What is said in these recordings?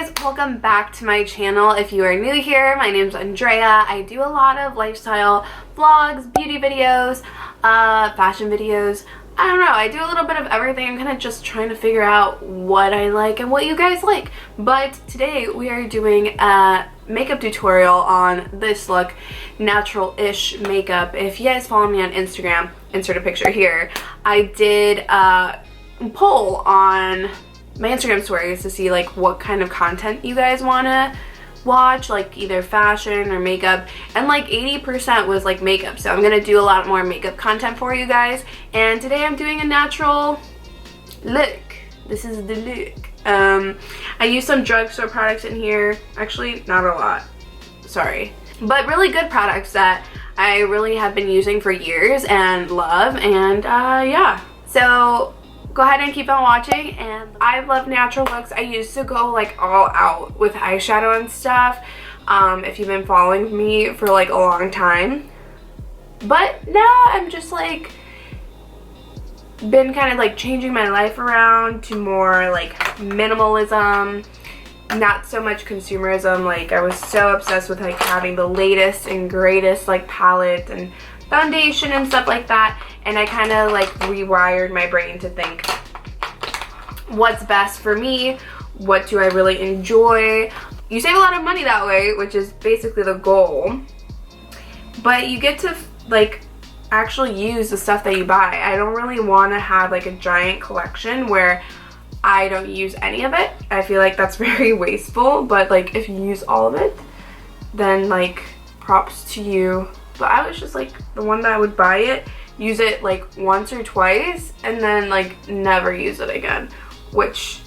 guys, welcome back to my channel. If you are new here, my name's Andrea. I do a lot of lifestyle vlogs, beauty videos, fashion videos. I don't know, I do a little bit of everything. I'm kind of just trying to figure out what I like and what you guys like. But today we are doing a makeup tutorial on this look, natural-ish makeup. If you guys follow me on Instagram, insert a picture here, I did a poll on my Instagram stories to see like what kind of content you guys want to watch, like either fashion or makeup, and like 80% was like makeup, so I'm gonna do a lot more makeup content for you guys. And today I'm doing a natural look. This is the look. I used some drugstore products in here, actually not a lot, sorry, but really good products that I really have been using for years and love. And yeah, so go ahead and keep on watching. And I love natural looks. I used to go like all out with eyeshadow and stuff, if you've been following me for like a long time. But now I'm just like been kind of like changing my life around to more like minimalism, not so much consumerism. Like I was so obsessed with like having the latest and greatest like palette and foundation and stuff like that, and I kind of like rewired my brain to think what's best for me, what do I really enjoy. You save a lot of money that way, which is basically the goal, but you get to like actually use the stuff that you buy. I don't really want to have like a giant collection where I don't use any of it. I feel like that's very wasteful, but like if you use all of it, then like props to you. But I was just like the one that would buy it, use it like once or twice, and then like never use it again, which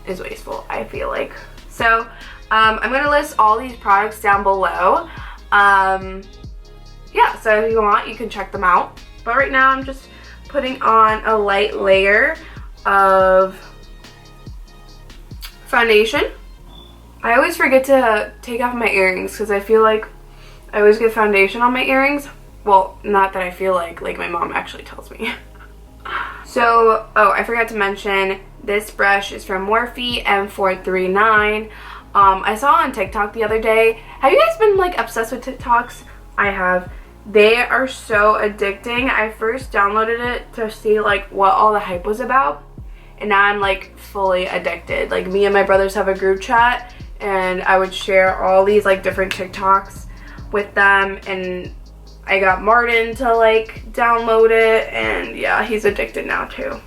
is wasteful, I feel like. So I'm gonna list all these products down below. Yeah, so if you want, you can check them out. But right now I'm just putting on a light layer of foundation. I always forget to take off my earrings because I feel like I always get foundation on my earrings. Well, not that I feel like my mom actually tells me. So, oh, I forgot to mention, this brush is from Morphe M439. I saw on TikTok the other day. Have you guys been like obsessed with TikToks? I have. They are so addicting. I first downloaded it to see like what all the hype was about, and now I'm like fully addicted. Like me and my brothers have a group chat, and I would share all these like different TikToks with them, and I got Martin to like download it, and yeah, he's addicted now too.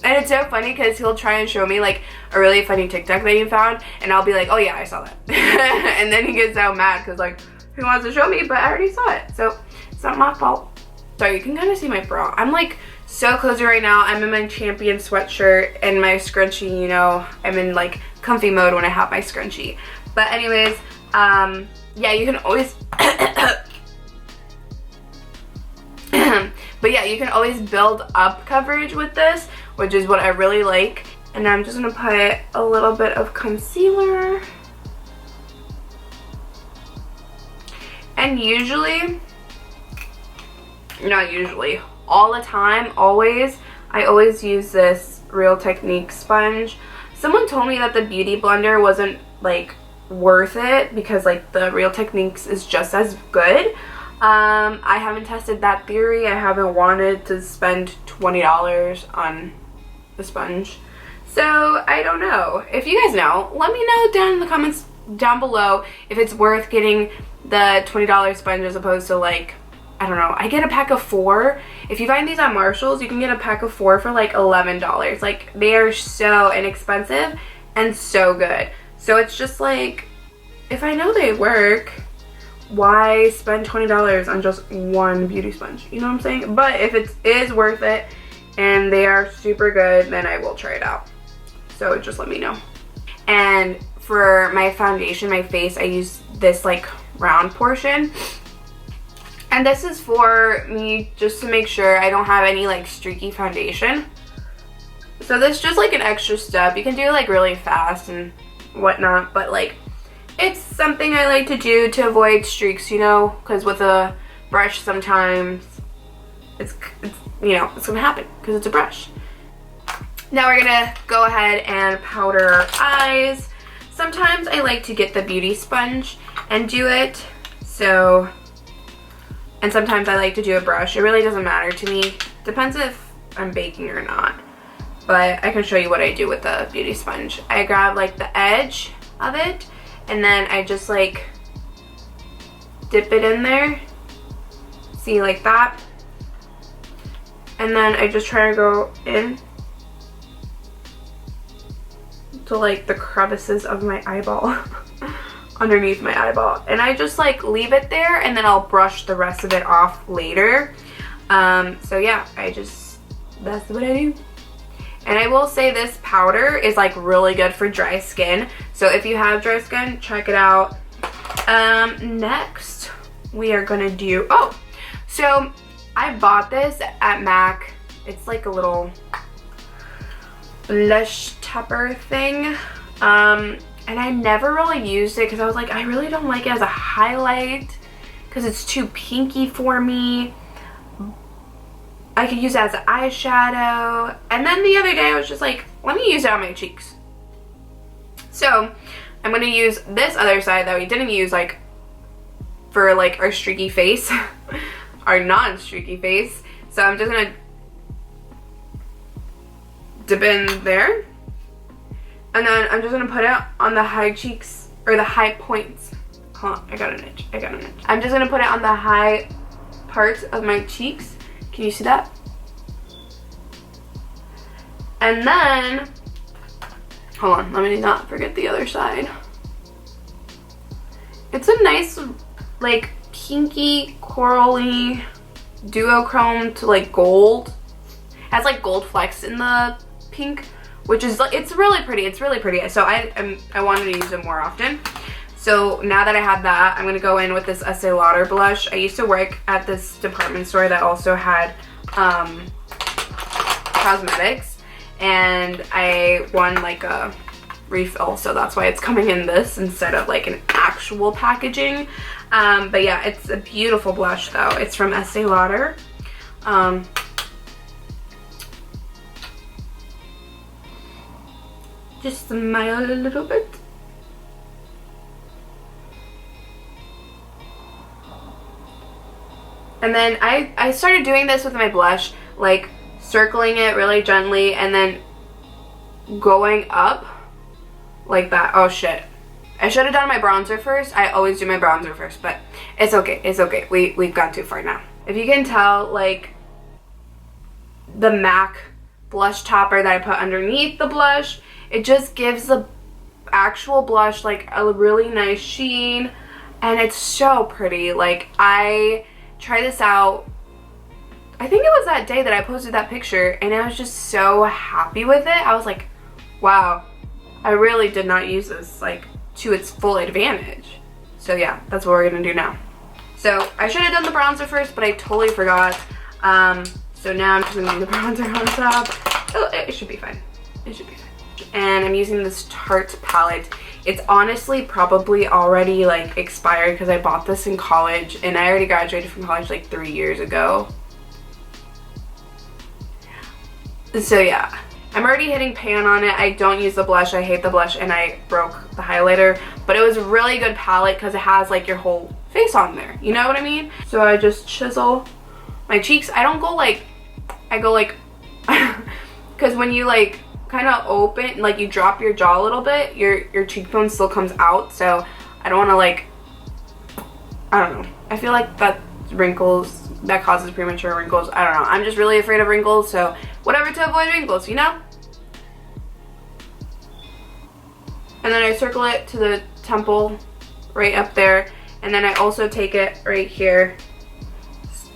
And it's so funny because he'll try and show me like a really funny TikTok that he found, and I'll be like, oh yeah, I saw that. And then he gets so mad because like he wants to show me, but I already saw it, so it's not my fault. So you can kind of see my bra. I'm like so cozy right now. I'm in my Champion sweatshirt and my scrunchie. You know, I'm in like comfy mode when I have my scrunchie. But anyways, yeah, you can always but yeah, you can always build up coverage with this, which is what I really like. And I'm just gonna put a little bit of concealer. And usually, not usually, all the time, always, I always use this Real Technique sponge. Someone told me that the Beauty Blender wasn't like worth it because like the Real Techniques is just as good. I haven't tested that theory. I haven't wanted to spend $20 on the sponge, so I don't know. If you guys know, let me know down in the comments down below if it's worth getting the $20 sponge as opposed to like, I don't know, I get a pack of 4. If you find these at Marshall's, you can get a pack of 4 for like $11. Like they are so inexpensive and so good. So it's just like, if I know they work, why spend $20 on just one beauty sponge? You know what I'm saying? But if it is worth it and they are super good, then I will try it out. So just let me know. And for my foundation, my face, I use this like round portion. And this is for me just to make sure I don't have any like streaky foundation. So this is just like an extra step. You can do it like really fast and whatnot, but like it's something I like to do to avoid streaks, you know, because with a brush sometimes it's you know, it's gonna happen because it's a brush. Now we're gonna go ahead and powder our eyes. sometimes I like to get the beauty sponge and do it. So, and sometimes I like to do a brush. It really doesn't matter to me. Depends if I'm baking or not. But I can show you what I do with the beauty sponge. I grab like the edge of it, and then I just like dip it in there. See, like that. And then I just try to go in to like the crevices of my eyeball. Underneath my eyeball, and I just like leave it there, and then I'll brush the rest of it off later. So yeah, that's what I do. And I will say this powder is like really good for dry skin, so if you have dry skin, check it out. Next we are gonna do, so I bought this at MAC. It's like a little blush topper thing. And I never really used it because I was like, I really don't like it as a highlight because it's too pinky for me. I could use it as an eyeshadow. And then the other day I was just like, let me use it on my cheeks. So I'm going to use this other side that we didn't use like for like our streaky face, our non-streaky face. So I'm just going to dip in there. And then I'm just gonna put it on the high cheeks, or the high points. Hold on, I got an itch. I'm just gonna put it on the high parts of my cheeks. Can you see that? And then, hold on, let me not forget the other side. It's a nice, like, pinky, corally, duochrome to like gold. It has like gold flecks in the pink, which is, it's really pretty. So I wanted to use it more often. So now that I have that, I'm going to go in with this Estee Lauder blush. I used to work at this department store that also had cosmetics, and I won like a refill, so that's why it's coming in this instead of like an actual packaging. But yeah, it's a beautiful blush though. It's from Estee Lauder. Just smile a little bit. And then I started doing this with my blush, like circling it really gently and then going up like that. Oh shit. I should have done my bronzer first. I always do my bronzer first, but it's okay. It's okay. We've gone too far now. If you can tell, like the MAC blush topper that I put underneath the blush, it just gives the actual blush like a really nice sheen, and it's so pretty. Like, I tried this out, I think it was that day that I posted that picture, and I was just so happy with it. I was like, wow, I really did not use this like to its full advantage. So yeah, that's what we're gonna do now. So I should have done the bronzer first, but I totally forgot. So now I'm just gonna do the bronzer on top. Oh, it should be fine. It should be fine. And I'm using this Tarte palette. It's honestly probably already like expired because I bought this in college, and I already graduated from college like 3 years ago. So yeah, I'm already hitting pan on it. I don't use the blush. I hate the blush, and I broke the highlighter, but it was a really good palette because it has like your whole face on there. You know what I mean? So I just chisel my cheeks. I don't go like, I go like, because when you like kind of open, like you drop your jaw a little bit, your cheekbone still comes out, so I don't want to like, I don't know, I feel like that wrinkles, that causes premature wrinkles. I don't know, I'm just really afraid of wrinkles, so whatever to avoid wrinkles, you know? And then I circle it to the temple right up there, and then I also take it right here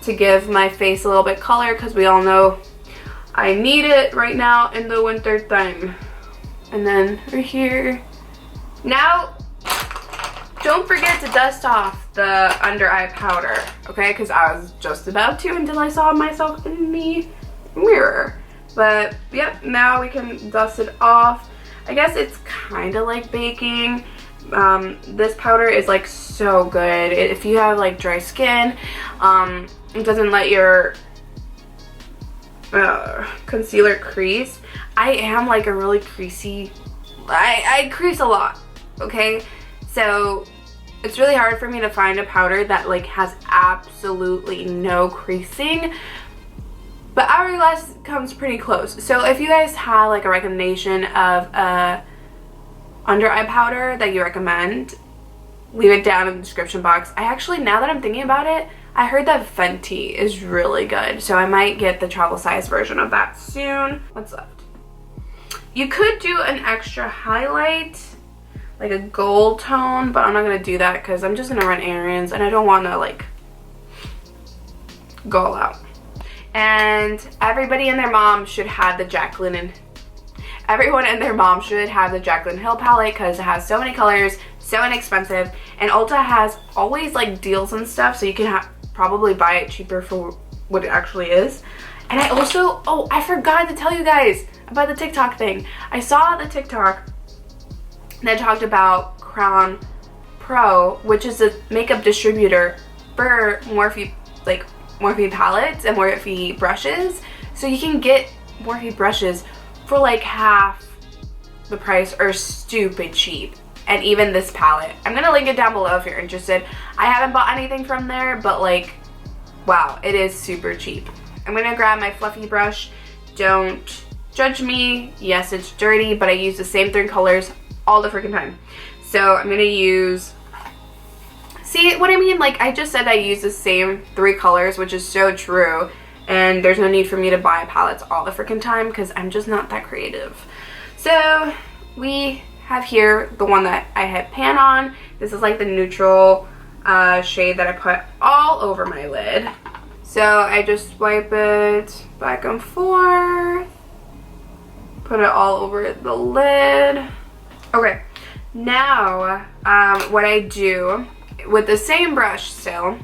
to give my face a little bit color, because we all know I need it right now in the winter time. And then right here. Now, don't forget to dust off the under eye powder, okay? Because I was just about to until I saw myself in the mirror. But yep, now we can dust it off. I guess it's kind of like baking. This powder is like so good. If you have like dry skin, it doesn't let your concealer crease. I am like a really creasy, I crease a lot. okay? So it's really hard for me to find a powder that like has absolutely no creasing, but Hourglass comes pretty close. So if you guys have like a recommendation of a under eye powder that you recommend, leave it down in the description box. I actually, now that I'm thinking about it, I heard that Fenty is really good, so I might get the travel size version of that soon. What's left? You could do an extra highlight, like a gold tone, but I'm not gonna do that because I'm just gonna run errands and I don't want to like go all out. And everybody and their mom should have the everyone and their mom should have the Jaclyn Hill palette because it has so many colors, so inexpensive, and Ulta has always like deals and stuff, so you can probably buy it cheaper for what it actually is. And I also, oh, I forgot to tell you guys about the TikTok thing. I saw the TikTok that talked about Crown Pro, which is a makeup distributor for Morphe, like Morphe palettes and Morphe brushes. So you can get Morphe brushes for like half the price or stupid cheap. And even this palette, I'm gonna link it down below if you're interested. I haven't bought anything from there, but like, wow, it is super cheap. I'm gonna grab my fluffy brush. Don't judge me. Yes, it's dirty, but I use the same 3 colors all the freaking time. So I'm gonna use, see what I mean? Like I just said I use the same 3 colors, which is so true. And there's no need for me to buy palettes all the freaking time because I'm just not that creative. So we have here the one that I had pan on. This is like the neutral shade that I put all over my lid. So I just swipe it back and forth, put it all over the lid. Okay, now what I do with the same brush still,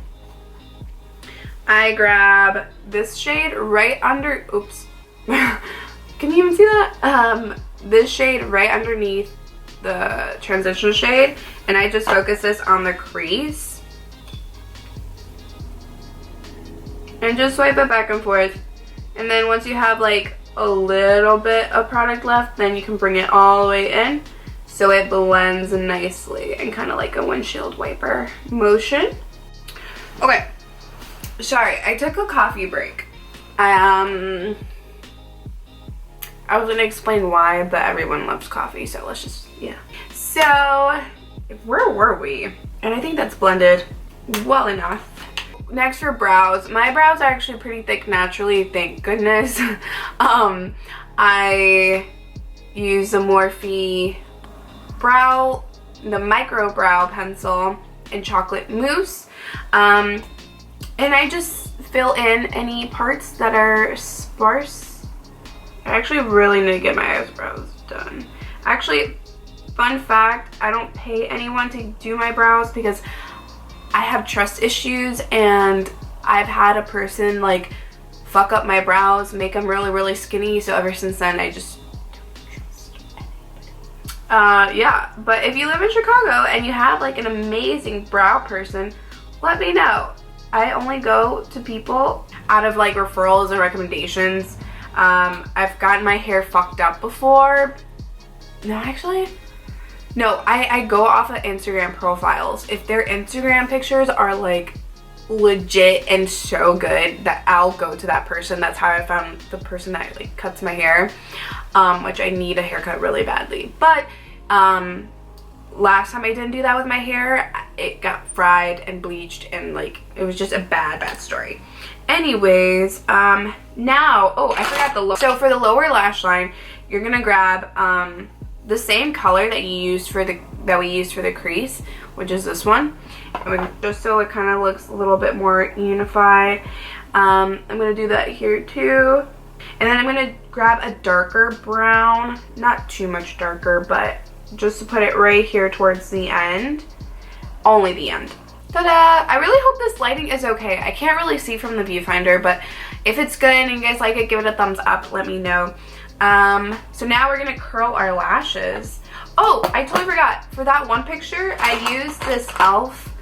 I grab this shade right under, oops, can you even see that? This shade right underneath the transition shade, and I just focus this on the crease and just swipe it back and forth. And then once you have like a little bit of product left, then you can bring it all the way in so it blends nicely and kind of like a windshield wiper motion. Okay, sorry, I took a coffee break. I was gonna explain why, but everyone loves coffee, so let's just, yeah. So, where were we? And I think that's blended well enough. Next for brows. My brows are actually pretty thick naturally, thank goodness. I use the Morphe the micro brow pencil in chocolate mousse. And I just fill in any parts that are sparse. I actually really need to get my eyebrows done. Actually, fun fact, I don't pay anyone to do my brows because I have trust issues, and I've had a person like fuck up my brows, make them really, really skinny, so ever since then I just don't trust anybody. Yeah, but if you live in Chicago and you have like an amazing brow person, let me know. I only go to people out of like referrals and recommendations. I've gotten my hair fucked up before. No, actually, no, I go off of Instagram profiles. If their Instagram pictures are like legit and so good, that I'll go to that person. That's how I found the person that like cuts my hair, which I need a haircut really badly. But last time I didn't do that with my hair, it got fried and bleached, and like it was just a bad story. Anyways, now, oh, I forgot the lower. So for the lower lash line, you're gonna grab the same color that we used for the crease, which is this one, just so it kind of looks a little bit more unified. I'm gonna do that here too, and then I'm gonna grab a darker brown, not too much darker, but just to put it right here towards the end, only the end. Ta-da! I really hope this lighting is okay. I can't really see from the viewfinder, but if it's good and you guys like it, give it a thumbs up, let me know. So now we're gonna curl our lashes. Oh, I totally forgot. For that one picture, I used this e.l.f.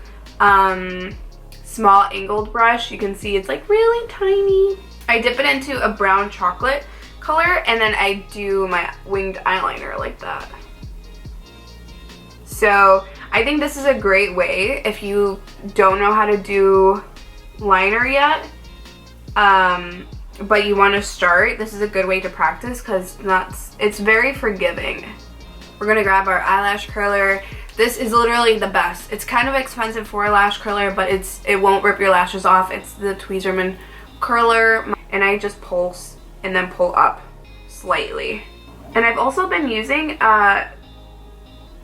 Small angled brush. You can see it's like really tiny. I dip it into a brown chocolate color, and then I do my winged eyeliner like that. So I think this is a great way if you don't know how to do liner yet, but you want to start. This is a good way to practice because it's very forgiving. We're gonna grab our eyelash curler. This is literally the best. It's kind of expensive for a lash curler, but it won't rip your lashes off. It's the Tweezerman curler, and I just pulse and then pull up slightly. And I've also been using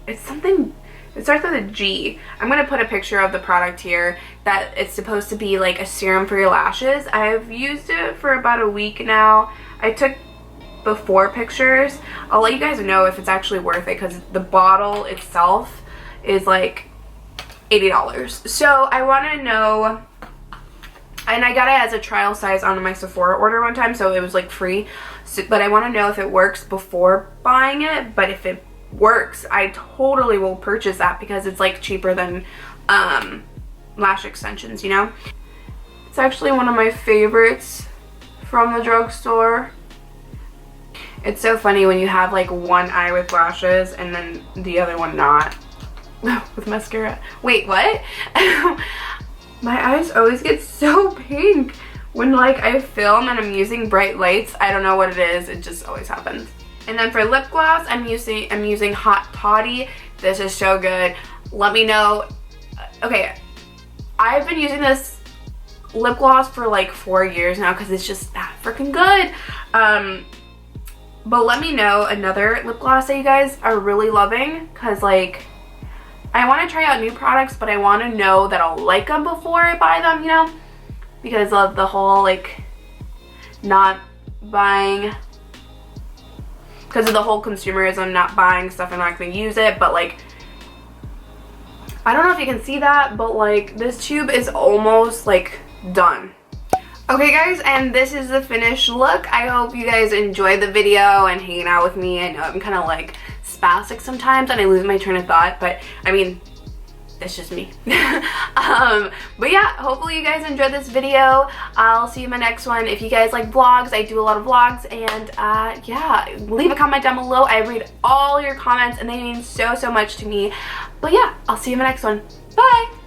it's something, it starts with a G. I'm gonna put a picture of the product here. That it's supposed to be like a serum for your lashes. I've used it for about a week now. I took before pictures. I'll let you guys know if it's actually worth it because the bottle itself is like $80. So I want to know, and I got it as a trial size on my Sephora order one time, so it was like free. So, but I want to know if it works before buying it. But if it works, I totally will purchase that because it's like cheaper than lash extensions, you know. It's actually one of my favorites from the drugstore. It's so funny when you have like one eye with lashes and then the other one not with mascara. Wait, what? My eyes always get so pink when like I film and I'm using bright lights. I don't know what it is, it just always happens. And then for lip gloss, I'm using Hot Toddy. This is so good. Let me know. Okay, I've been using this lip gloss for like 4 years now because it's just that freaking good. But let me know another lip gloss that you guys are really loving, because like I want to try out new products, but I want to know that I'll like them before I buy them, you know, because of the whole like not buying, because of the whole consumerism, not buying stuff I'm not going to use it. But like, I don't know if you can see that, but like this tube is almost like done. Okay guys, and this is the finished look. I hope you guys enjoyed the video and hanging out with me. I know I'm kind of like spastic sometimes and I lose my train of thought, but I mean, that's just me. But yeah, hopefully you guys enjoyed this video. I'll see you in my next one. If you guys like vlogs, I do a lot of vlogs, and yeah, leave a comment down below. I read all your comments and they mean so much to me. But yeah, I'll see you in my next one. Bye!